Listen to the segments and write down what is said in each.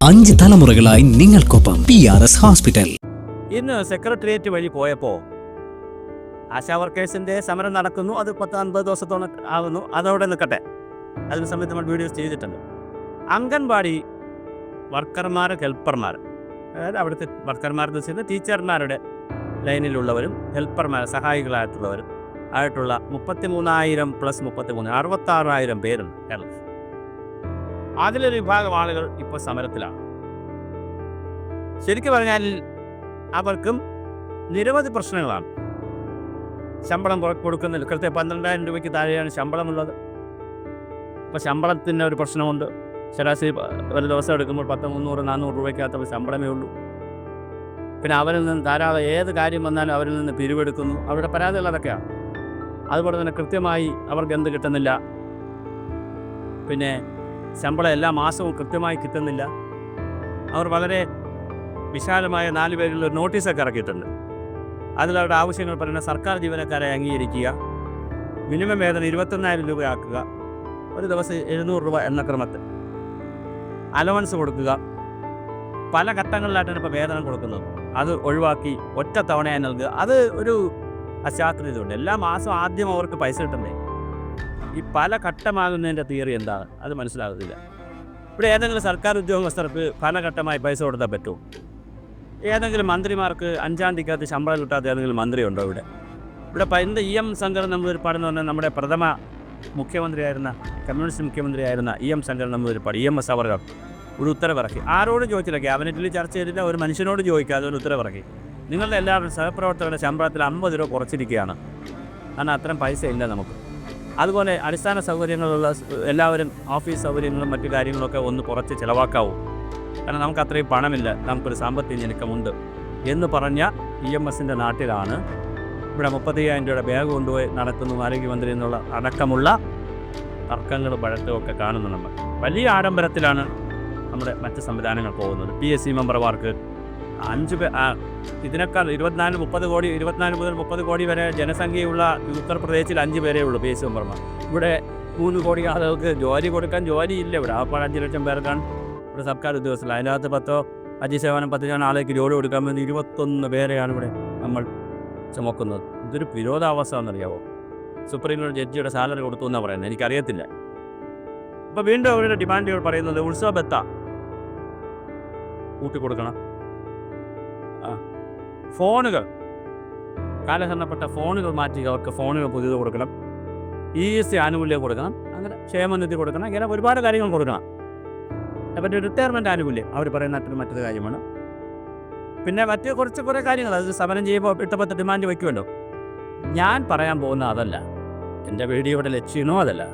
5 തലമുറകളായി നിങ്ങൾക്കൊപ്പം PRS hospital. ഇന്ന് സെക്രട്ടേറിയറ്റ് വഴി പോയപ്പോൾ ആശാ വർക്കേഴ്സിൻ്റെ സമരം നടക്കുന്നു. അത് 10-50 ദിവസത്തോളം ആകുന്നു. അതവിടെ നിൽക്കട്ടെ, അതിന് സമയത്ത് നമ്മൾ വീഡിയോസ് ചെയ്തിട്ടുണ്ട്. അംഗൻവാടി വർക്കർമാർ, ഹെൽപ്പർമാർ, അതായത് അവിടുത്തെ വർക്കർമാരെന്ന് വെച്ചാൽ ടീച്ചർമാരുടെ ലൈനിലുള്ളവരും ഹെൽപ്പർമാർ സഹായികളായിട്ടുള്ളവരും ആയിട്ടുള്ള 33,000 പ്ലസ് 33 66,000 പേരുണ്ട് കേരളത്തിൽ. അതിലൊരു വിഭാഗം ആളുകൾ ഇപ്പോൾ സമരത്തിലാണ്. ശരിക്കും പറഞ്ഞാൽ അവർക്കും നിരവധി പ്രശ്നങ്ങളാണ്. ശമ്പളം കൊടുക്കുന്നില്ല. കൃത്യം 12,000 രൂപയ്ക്ക് താഴെയാണ് ശമ്പളമുള്ളത്. ഇപ്പോൾ ശമ്പളത്തിൻ്റെ ഒരു പ്രശ്നമുണ്ട്. ശരാശരി ഒരു ദിവസം എടുക്കുമ്പോൾ 300-400 രൂപയ്ക്കകത്ത് ശമ്പളമേ ഉള്ളൂ. പിന്നെ അവരിൽ നിന്ന് ധാരാളം ഏത് കാര്യം വന്നാലും അവരിൽ നിന്ന് പിരിവെടുക്കുന്നു. അവരുടെ പരാതികൾ അതൊക്കെയാണ്. അതുപോലെ തന്നെ കൃത്യമായി അവർക്ക് എന്ത് കിട്ടുന്നില്ല, പിന്നെ ശമ്പളം എല്ലാ മാസവും കൃത്യമായി കിട്ടുന്നില്ല. അവർ വളരെ വിശാലമായ 4 പേരിൽ ഒരു നോട്ടീസൊക്കെ ഇറക്കിയിട്ടുണ്ട്. അതിലവരുടെ ആവശ്യങ്ങൾ പറയുന്നത് സർക്കാർ ജീവനക്കാരെ അംഗീകരിക്കുക, മിനിമം വേതനം 21,000 രൂപയാക്കുക, ഒരു ദിവസം 700 രൂപ എന്ന ക്രമത്തിൽ അലവൻസ് കൊടുക്കുക. പല ഘട്ടങ്ങളിലായിട്ടാണ് ഇപ്പോൾ വേതനം കൊടുക്കുന്നത്. അത് ഒഴിവാക്കി ഒറ്റ തവണയായി നൽകുക. അത് ഒരു അശാസ്ത്രീയതയുണ്ട്. എല്ലാ മാസവും ആദ്യം അവർക്ക് പൈസ കിട്ടണ്ടേ. ഈ പല ഘട്ടമാകുന്നതിൻ്റെ തിയറി എന്താണ് അത് മനസ്സിലാകുന്നില്ല. ഇവിടെ ഏതെങ്കിലും സർക്കാർ ഉദ്യോഗസ്ഥർക്ക് പലഘട്ടമായി പൈസ കൊടുത്താൽ പറ്റുമോ? ഏതെങ്കിലും മന്ത്രിമാർക്ക് 5-ാം തീയതിക്കകത്ത് ശമ്പളം കിട്ടാത്ത ഏതെങ്കിലും മന്ത്രി ഉണ്ടോ ഇവിടെ? ഇവിടെ EM ശങ്കർ നമ്പൂതിരിപ്പാട് എന്ന് പറഞ്ഞാൽ നമ്മുടെ പ്രഥമ മുഖ്യമന്ത്രിയായിരുന്ന, കമ്മ്യൂണിസ്റ്റ് മുഖ്യമന്ത്രിയായിരുന്ന EM ശങ്കർ നമ്പൂതിരിപ്പാട്, EMS അവർ ഒരു ഉത്തരവിറക്കി. ആരോടും ചോദിച്ചില്ല, ക്യാബിനറ്റിൽ ചർച്ച ചെയ്തില്ല, ഒരു മനുഷ്യനോട് ചോദിക്കാതെ ഒരു ഉത്തരവിറക്കി. നിങ്ങളുടെ എല്ലാവരും സഹപ്രവർത്തകരുടെ ശമ്പളത്തിൽ 50 രൂപ കുറച്ചിരിക്കുകയാണ്. കാരണം അത്രയും പൈസ ഇല്ല നമുക്ക്. അതുപോലെ അടിസ്ഥാന സൗകര്യങ്ങളുള്ള എല്ലാവരും ഓഫീസ് സൗകര്യങ്ങളും മറ്റു കാര്യങ്ങളൊക്കെ ഒന്ന് കുറച്ച് ചിലവാക്കാവൂ, കാരണം നമുക്ക് അത്രയും പണമില്ല, നമുക്കൊരു സാമ്പത്തിക ഞെരുക്കമുണ്ട് എന്ന് പറഞ്ഞ EMSൻ്റെ നാട്ടിലാണ് ഇവിടെ 35,000 രൂപയുടെ ബാഗ് കൊണ്ടുപോയി നടത്തുന്നു ആരോഗ്യമന്ത്രി എന്നുള്ള അടക്കമുള്ള തർക്കങ്ങളും വഴക്കുമൊക്കെ കാണുന്നു. നമ്മൾ വലിയ ആഡംബരത്തിലാണ് നമ്മുടെ മറ്റ് സംവിധാനങ്ങൾ പോകുന്നത്. PSC മെമ്പർമാർക്ക് 5 ഇതിനേക്കാൾ 24-30 കോടി, 24 മുതൽ 30 കോടി വരെ ജനസംഖ്യയുള്ള ഉത്തർപ്രദേശിൽ 5 പേരേ ഉള്ളൂ PSC മെമ്പർമാർ. ഇവിടെ 3 കോടി ആളുകൾക്ക് ജോലി കൊടുക്കാൻ ജോലിയില്ല. ഇവിടെ അപ്പോൾ 5 ലക്ഷം പേർക്കാണ് ഇവിടെ സർക്കാർ ഉദ്യോഗസ്ഥർ. അതിനകത്ത് 10 ആളേക്ക് ജോലി കൊടുക്കാൻ വേണ്ടി 21 പേരെയാണ് ഇവിടെ നമ്മൾ ചുമക്കുന്നത്. ഇതൊരു വിരോധാവസ്ഥ എന്നറിയാമോ? സുപ്രീം കോടതി ജഡ്ജിയുടെ സാലറി കൊടുത്തു എന്നാണ് പറയുന്നത്. എനിക്കറിയത്തില്ല. ഇപ്പോൾ വീണ്ടും അവരുടെ ഡിമാൻഡുകൾ പറയുന്നത് ഉത്സവ ബത്ത കൂട്ടിക്കൊടുക്കണം, ഫോണുകൾ, കാലഹരണപ്പെട്ട ഫോണുകൾ മാറ്റി അവർക്ക് ഫോണുകൾ പുതിയത് കൊടുക്കണം, ESC ആനുകൂല്യം കൊടുക്കണം, അങ്ങനെ ക്ഷേമനിധി കൊടുക്കണം, ഇങ്ങനെ ഒരുപാട് കാര്യങ്ങൾ കൊടുക്കണം. അവരുടെ റിട്ടയർമെൻറ്റ് ആനുകൂല്യം അവർ പറയുന്ന മറ്റൊരു കാര്യമാണ്. പിന്നെ കുറേ കാര്യങ്ങൾ അത് സമരം ചെയ്യുമ്പോൾ ഇട്ടപ്പത്ത് ഡിമാൻഡ് വയ്ക്കുമല്ലോ. ഞാൻ പറയാൻ പോകുന്ന അതല്ല, എൻ്റെ വീഡിയോയുടെ ലക്ഷ്യമോ അതല്ല.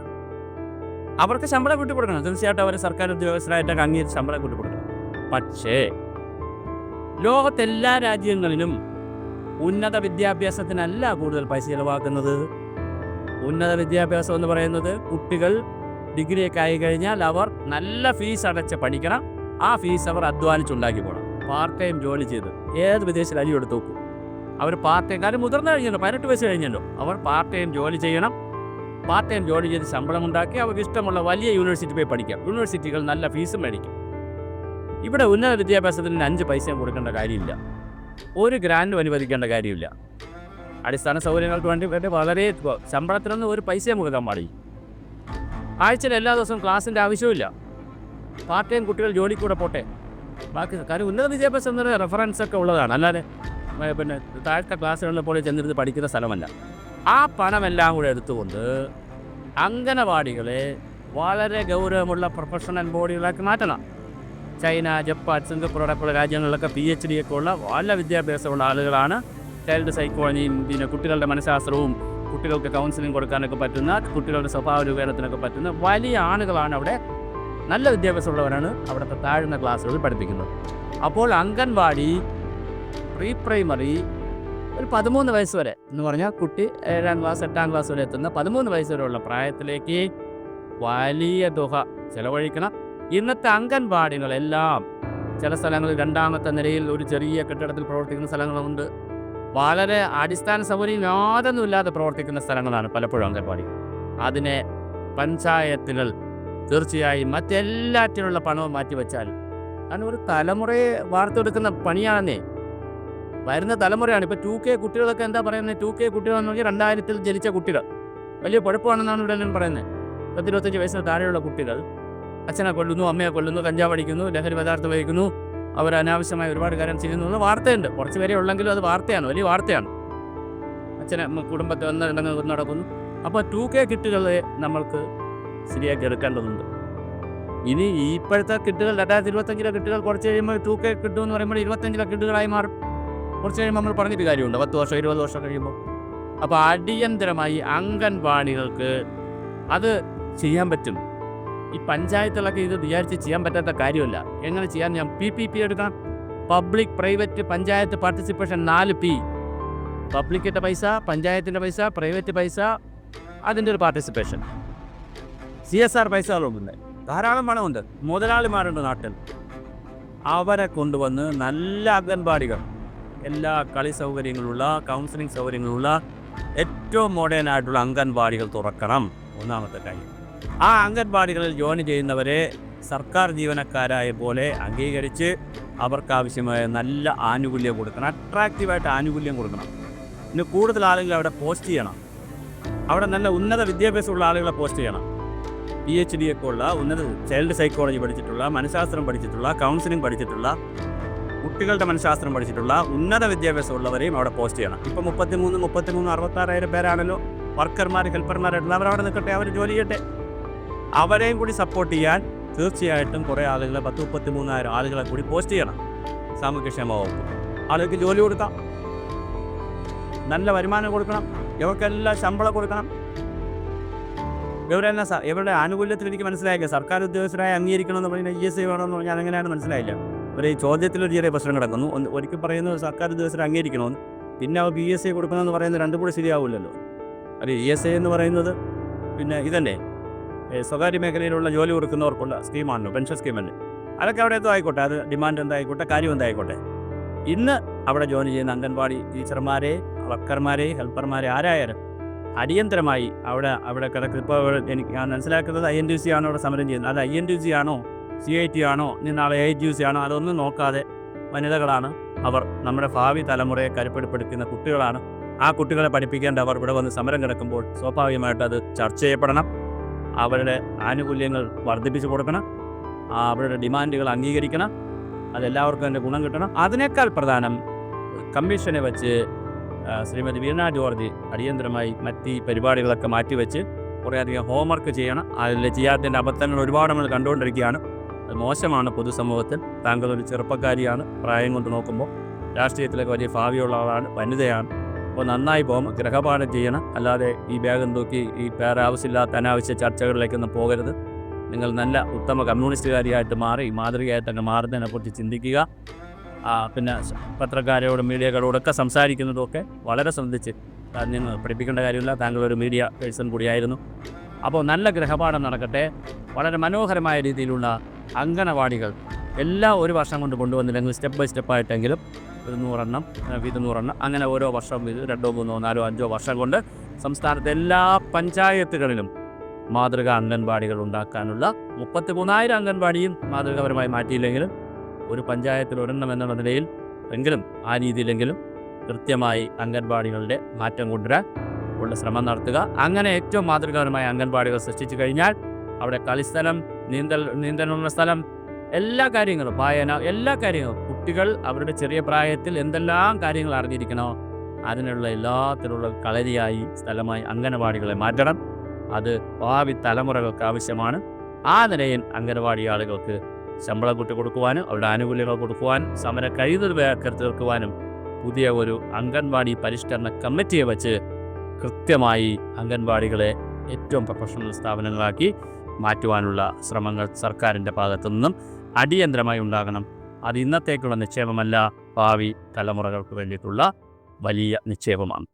അവർക്ക് ശമ്പളം കൂട്ടിക്കൊടുക്കണം, തീർച്ചയായിട്ടും അവർ സർക്കാർ ഉദ്യോഗസ്ഥരായിട്ടൊക്കെ അംഗീകരിച്ച് ശമ്പളം കൂട്ടിക്കൊടുക്കണം. പക്ഷേ ലോകത്തെല്ലാ രാജ്യങ്ങളിലും ഉന്നത വിദ്യാഭ്യാസത്തിനല്ല കൂടുതൽ പൈസ ചിലവാക്കുന്നത്. ഉന്നത വിദ്യാഭ്യാസം എന്ന് പറയുന്നത് കുട്ടികൾ ഡിഗ്രിയൊക്കെ ആയി കഴിഞ്ഞാൽ അവർ നല്ല ഫീസ് അടച്ച് പഠിക്കണം. ആ ഫീസ് അവർ അധ്വാനിച്ചുണ്ടാക്കി പോകണം. പാർട്ട് ടൈം ജോലി ചെയ്ത് ഏത് വിദേശത്തിൽ അരി എടുത്ത് നോക്കും. അവർ പാർട്ട് ടൈം, കാര്യം മുതിർന്നു കഴിഞ്ഞല്ലോ, 18 വയസ്സ് കഴിഞ്ഞല്ലോ, അവർ പാർട്ട് ടൈം ജോലി ചെയ്യണം. പാർട്ട് ടൈം ജോലി ചെയ്ത് ശമ്പളം ഉണ്ടാക്കി അവർക്ക് ഇഷ്ടമുള്ള വലിയ യൂണിവേഴ്സിറ്റി പോയി പഠിക്കാം. യൂണിവേഴ്സിറ്റികൾ നല്ല ഫീസും മേടിക്കും. ഇവിടെ ഉന്നത വിദ്യാഭ്യാസത്തിന് 5 പൈസയും കൊടുക്കേണ്ട കാര്യമില്ല, ഒരു ഗ്രാൻഡും അനുവദിക്കേണ്ട കാര്യമില്ല. അടിസ്ഥാന സൗകര്യങ്ങൾക്ക് വേണ്ടി വളരെ ശമ്പളത്തിനൊന്നും ഒരു പൈസയും കൊടുക്കാൻ പാടില്ല. ആഴ്ചയിൽ എല്ലാ ദിവസവും ക്ലാസ്സിൻ്റെ ആവശ്യമില്ല. പാർട്ട് ടൈം കുട്ടികൾ ജോലിക്കൂടെ പോട്ടെ. ബാക്കി കാര്യം ഉന്നത വിദ്യാഭ്യാസം എന്ന് പറയുന്നത് റെഫറൻസൊക്കെ ഉള്ളതാണ്, അല്ലാതെ പിന്നെ താഴത്തെ ക്ലാസ്സുകളിൽ പോലെ ചെന്നിരുന്ന് പഠിക്കുന്ന സ്ഥലമല്ല. ആ പണമെല്ലാം കൂടെ എടുത്തുകൊണ്ട് അംഗനവാടികളെ വളരെ ഗൗരവമുള്ള പ്രൊഫഷണൽ ബോഡികളാക്കി മാറ്റണം. ചൈന, ജപ്പാൻ, സിംഗപ്പൂർ അടക്കമുള്ള രാജ്യങ്ങളിലൊക്കെ PhD ഒക്കെ ഉള്ള നല്ല വിദ്യാഭ്യാസമുള്ള ആളുകളാണ് ചൈൽഡ് സൈക്കോളജിയും പിന്നെ കുട്ടികളുടെ മനഃശാസ്ത്രവും കുട്ടികൾക്ക് കൗൺസിലിംഗ് കൊടുക്കാനൊക്കെ പറ്റുന്ന, കുട്ടികളുടെ സ്വഭാവ രൂപീകരണത്തിനൊക്കെ പറ്റുന്ന വലിയ ആളുകളാണ് അവിടെ. നല്ല വിദ്യാഭ്യാസമുള്ളവരാണ് അവിടുത്തെ താഴ്ന്ന ക്ലാസ്സുകളിൽ പഠിപ്പിക്കുന്നത്. അപ്പോൾ അംഗൻവാടി, പ്രീ പ്രൈമറി ഒരു 13 വയസ്സ് വരെ എന്ന് പറഞ്ഞാൽ കുട്ടി 7-ാം ക്ലാസ് 8-ാം ക്ലാസ് വരെ എത്തുന്ന 13 വയസ്സ് വരെയുള്ള പ്രായത്തിലേക്ക് വലിയ തുക ചെലവഴിക്കണം. ഇന്നത്തെ അംഗൻവാടികളെല്ലാം ചില സ്ഥലങ്ങളിൽ 2ാമത്തെ നിലയിൽ ഒരു ചെറിയ കെട്ടിടത്തിൽ പ്രവർത്തിക്കുന്ന സ്ഥലങ്ങളുണ്ട്. വളരെ അടിസ്ഥാന സൗകര്യം യാതൊന്നുമില്ലാതെ പ്രവർത്തിക്കുന്ന സ്ഥലങ്ങളാണ് പലപ്പോഴും അംഗൻവാടി. അതിനെ പഞ്ചായത്തുകൾ തീർച്ചയായും മറ്റെല്ലാറ്റിനുള്ള പണവും മാറ്റിവെച്ചാൽ കാരണം ഒരു തലമുറയെ വാർത്തെടുക്കുന്ന പണിയാണെന്നേ. വരുന്ന തലമുറയാണ്. ഇപ്പോൾ 2K കുട്ടികളൊക്കെ എന്താ പറയുന്നത്? 2K കുട്ടികളെന്ന് പറഞ്ഞാൽ 2000-ൽ ജനിച്ച കുട്ടികൾ. വലിയ കുഴപ്പമാണെന്നാണ് ഇവിടെ എല്ലാവരും പറയുന്നത്. 10-25 വയസ്സിന് താഴെയുള്ള കുട്ടികൾ അച്ഛനെ കൊല്ലുന്നു, അമ്മയെ കൊല്ലുന്നു, കഞ്ചാവ് അടിക്കുന്നു, ലഹരി പദാർത്ഥം ഉപയോഗിക്കുന്നു, അവർ അനാവശ്യമായ ഒരുപാട് കാര്യം ചെയ്യുന്നു എന്ന് വാർത്തയുണ്ട്. കുറച്ച് പേരെ ഉള്ളെങ്കിലും അത് വാർത്തയാണ്, വലിയ വാർത്തയാണ്. അച്ഛനെ കുടുംബത്തെ ഒന്നിടങ്ങ് നടക്കുന്നു. അപ്പോൾ 2K കിറ്റുകളെ നമ്മൾക്ക് ശരിയാക്കി എടുക്കേണ്ടതുണ്ട്. ഇനി ഇപ്പോഴത്തെ കിറ്റുകൾ 2025-ലെ കിറ്റുകൾ കുറച്ച് കഴിയുമ്പോൾ 2K കിട്ടുമെന്ന് പറയുമ്പോൾ 25-ലെ കിറ്റുകളായി മാറും. കുറച്ച് കഴിയുമ്പോൾ നമ്മൾ പറഞ്ഞിട്ട് കാര്യമുണ്ട്, 10 വർഷം 20 വർഷം കഴിയുമ്പോൾ. അപ്പോൾ അടിയന്തരമായി അംഗൻവാടികൾക്ക് അത് ചെയ്യാൻ പറ്റും. ഈ പഞ്ചായത്തുകളൊക്കെ ഇത് വിചാരിച്ച് ചെയ്യാൻ പറ്റാത്ത കാര്യമല്ല. എങ്ങനെ ചെയ്യാൻ? ഞാൻ PPP എടുക്കണം. Public private panchayat participation 4P. പബ്ലിക്കിൻ്റെ പൈസ, പഞ്ചായത്തിൻ്റെ പൈസ, പ്രൈവറ്റ് പൈസ, അതിൻ്റെ ഒരു പാർട്ടിസിപ്പേഷൻ. CSR പൈസകളുണ്ട്, ധാരാളം പണമുണ്ട്, മുതലാളിമാരുണ്ട് നാട്ടിൽ. അവരെ കൊണ്ടുവന്ന് നല്ല അംഗൻവാടികൾ, എല്ലാ കളി സൗകര്യങ്ങളുള്ള, കൗൺസിലിംഗ് സൗകര്യങ്ങളുള്ള ഏറ്റവും മോഡേൺ ആയിട്ടുള്ള അംഗൻവാടികൾ തുറക്കണം. ഒന്നാമത്തെ കാര്യം. ആ അംഗൻവാടികളിൽ ജോയിൻ ചെയ്യുന്നവരെ സർക്കാർ ജീവനക്കാരായ പോലെ അംഗീകരിച്ച് അവർക്കാവശ്യമായ നല്ല ആനുകൂല്യം കൊടുക്കണം. അട്രാക്റ്റീവായിട്ട് ആനുകൂല്യം കൊടുക്കണം. ഇന്ന് കൂടുതൽ ആളുകൾ അവിടെ പോസ്റ്റ് ചെയ്യണം. അവിടെ നല്ല ഉന്നത വിദ്യാഭ്യാസമുള്ള ആളുകളെ പോസ്റ്റ് ചെയ്യണം. PhD ഒക്കെ ഉള്ള, ഉന്നത ചൈൽഡ് സൈക്കോളജി പഠിച്ചിട്ടുള്ള, മനഃശാസ്ത്രം പഠിച്ചിട്ടുള്ള, കൗൺസിലിംഗ് പഠിച്ചിട്ടുള്ള, കുട്ടികളുടെ മനഃശാസ്ത്രം പഠിച്ചിട്ടുള്ള ഉന്നത വിദ്യാഭ്യാസമുള്ളവരെയും അവിടെ പോസ്റ്റ് ചെയ്യണം. ഇപ്പോൾ 66,000 പേരാണല്ലോ വർക്കർമാർ, ഹെൽപ്പർമാരായിട്ടുള്ള. അവരവിടെ നിൽക്കട്ടെ, അവർ ജോലി ചെയ്യട്ടെ. അവരെയും കൂടി സപ്പോർട്ട് ചെയ്യാൻ തീർച്ചയായിട്ടും കുറേ ആളുകളെ, 33,000 ആളുകളെ കൂടി പോസ്റ്റ് ചെയ്യണം. സാമൂഹ്യക്ഷേമ വകുപ്പ് ആളുകൾക്ക് ജോലി കൊടുക്കാം, നല്ല വരുമാനം കൊടുക്കണം, ഇവർക്കെല്ലാം ശമ്പളം കൊടുക്കണം. ഇവരുടെ ആനുകൂല്യത്തിൽ എനിക്ക് മനസ്സിലായില്ല. സർക്കാർ ഉദ്യോഗസ്ഥരായി അംഗീകരിക്കണമെന്ന് പറയുന്നത് ESI വേണമെന്ന് പറഞ്ഞാൽ അതെങ്ങനെയാണ് മനസ്സിലായില്ല. അവർ ഈ ചോദ്യത്തിലൊരു ചെറിയ പ്രശ്നം കിടക്കുന്നു. ഒരിക്കൽ പറയുന്നത് സർക്കാർ ഉദ്യോഗസ്ഥരെ അംഗീകരിക്കണമെന്ന്, പിന്നെ അവർ PSI കൊടുക്കണമെന്ന് പറയുന്നത് രണ്ടും കൂടി ശരിയാവില്ലല്ലോ. അത് ESI എന്ന് പറയുന്നത് പിന്നെ ഇതല്ലേ സ്വകാര്യ മേഖലയിലുള്ള ജോലി കൊടുക്കുന്നവർക്കുള്ള സ്കീമാണല്ലോ, പെൻഷൻ സ്കീമല്ലേ. അതൊക്കെ അവിടെ എന്തോ ആയിക്കോട്ടെ, അത് ഡിമാൻഡ് എന്തായിക്കോട്ടെ, കാര്യം എന്തായിക്കോട്ടെ. ഇന്ന് അവിടെ ജോലി ചെയ്യുന്ന അംഗൻവാടി ടീച്ചർമാരെ, വർക്കർമാരെ, ഹെൽപ്പർമാരെ ആരായാലും അടിയന്തരമായി അവിടെ കിടക്കുക. ഇപ്പോൾ ഞാൻ മനസ്സിലാക്കുന്നത് INTUC ആണോ അവിടെ സമരം ചെയ്യുന്നത്. അത് INTUC ആണോ, CIT ആണോ, നാളെ AITUC ആണോ, അതൊന്നും നോക്കാതെ വനിതകളാണ് അവർ. നമ്മുടെ ഭാവി തലമുറയെ കരുപ്പെടുപ്പെടുത്തുന്ന കുട്ടികളാണ്. ആ കുട്ടികളെ പഠിപ്പിക്കേണ്ടവർ ഇവിടെ വന്ന് സമരം കിടക്കുമ്പോൾ സ്വാഭാവികമായിട്ട് അത് ചർച്ച ചെയ്യപ്പെടണം. അവരുടെ ആനുകൂല്യങ്ങൾ വർദ്ധിപ്പിച്ചു കൊടുക്കണം, അവരുടെ ഡിമാൻഡുകൾ അംഗീകരിക്കണം, അതെല്ലാവർക്കും അതിൻ്റെ ഗുണം കിട്ടണം. അതിനേക്കാൾ പ്രധാനം കമ്മീഷനെ വെച്ച് ശ്രീമതി വീണ ജോർജ് അടിയന്തരമായി മറ്റ് പരിപാടികളൊക്കെ മാറ്റിവെച്ച് കുറേയധികം ഹോംവർക്ക് ചെയ്യണം. അതിൽ ചെയ്യാത്തതിൻ്റെ അബദ്ധങ്ങൾ ഒരുപാട് നമ്മൾ കണ്ടുകൊണ്ടിരിക്കുകയാണ്. അത് മോശമാണ് പൊതുസമൂഹത്തിൽ. താങ്കൾ ഒരു ചെറുപ്പക്കാരിയാണ്, പ്രായം കൊണ്ട് നോക്കുമ്പോൾ രാഷ്ട്രീയത്തിലൊക്കെ വലിയ ഭാവിയുള്ള ആളാണ്, വനിതയാണ്. അപ്പോൾ നന്നായി ഗ്രഹപാഠം ചെയ്യണം. അല്ലാതെ ഈ ബാഗും തൂക്കി ഈ ആവശ്യമില്ലാത്ത അനാവശ്യ ചർച്ചകളിലേക്കൊന്നും പോകരുത്. നിങ്ങൾ നല്ല ഉത്തമ കമ്മ്യൂണിസ്റ്റുകാരിയായിട്ട് മാറി മാതൃകയായിട്ടൊക്കെ മാറുന്നതിനെക്കുറിച്ച് ചിന്തിക്കുക. പിന്നെ പത്രക്കാരോടും മീഡിയകളോടൊക്കെ സംസാരിക്കുന്നതൊക്കെ വളരെ ശ്രദ്ധിച്ച് നിങ്ങൾ പഠിപ്പിക്കേണ്ട കാര്യമില്ല. താങ്കൾ ഒരു മീഡിയ പേഴ്സൺ കൂടിയായിരുന്നു. അപ്പോൾ നല്ല ഗ്രഹപാഠം നടക്കട്ടെ. വളരെ മനോഹരമായ രീതിയിലുള്ള അംഗനവാടികൾ എല്ലാം ഒരു വർഷം കൊണ്ട് കൊണ്ടുവന്നില്ലെങ്കിൽ സ്റ്റെപ്പ് ബൈ സ്റ്റെപ്പായിട്ടെങ്കിലും 100 എണ്ണം, 200 എണ്ണം, അങ്ങനെ ഓരോ വർഷം 2, 3, 4, 5 വർഷം കൊണ്ട് സംസ്ഥാനത്തെ എല്ലാ പഞ്ചായത്തുകളിലും മാതൃക അംഗൻവാടികൾ ഉണ്ടാക്കാനുള്ള 33,000 അംഗൻവാടിയും മാതൃകാപരമായി മാറ്റിയില്ലെങ്കിലും ഒരു പഞ്ചായത്തിൽ ഒരെണ്ണം എന്നുള്ള നിലയിൽ എങ്കിലും ആ രീതിയിലെങ്കിലും കൃത്യമായി അംഗൻവാടികളുടെ മാറ്റം കൊണ്ടുവരാൻ ഉള്ള ശ്രമം നടത്തുക. അങ്ങനെ ഏറ്റവും മാതൃകാപരമായ അംഗൻവാടികൾ സൃഷ്ടിച്ചു കഴിഞ്ഞാൽ അവിടെ കളിസ്ഥലം, നീന്തലുള്ള സ്ഥലം, എല്ലാ കാര്യങ്ങളും, വായന, എല്ലാ കാര്യങ്ങളും, കുട്ടികൾ അവരുടെ ചെറിയ പ്രായത്തിൽ എന്തെല്ലാം കാര്യങ്ങൾ അറിഞ്ഞിരിക്കണോ അതിനുള്ള എല്ലാത്തിലുള്ള കളരിയായി സ്ഥലമായി അംഗനവാടികളെ മാറ്റണം. അത് ഭാവി തലമുറകൾക്ക് ആവശ്യമാണ്. ആ നിലയിൽ അംഗനവാടി ആളുകൾക്ക് ശമ്പളം കൂട്ടി കൊടുക്കുവാനും അവരുടെ ആനുകൂല്യങ്ങൾ കൊടുക്കുവാനും സമരം കഴിയുന്നത് വേഗത്തിൽ തീർക്കുവാനും പുതിയ ഒരു അംഗൻവാടി പരിഷ്കരണ കമ്മിറ്റിയെ വെച്ച് കൃത്യമായി അംഗൻവാടികളെ ഏറ്റവും പ്രൊഫഷണൽ സ്ഥാപനങ്ങളാക്കി മാറ്റുവാനുള്ള ശ്രമങ്ങൾ സർക്കാരിൻ്റെ ഭാഗത്തു നിന്നും അടിയന്തരമായി ഉണ്ടാകണം. അത് ഇന്നത്തേക്കുള്ള നിക്ഷേപമല്ല, ഭാവി തലമുറകൾക്ക് വേണ്ടിയിട്ടുള്ള വലിയ നിക്ഷേപമാണ്.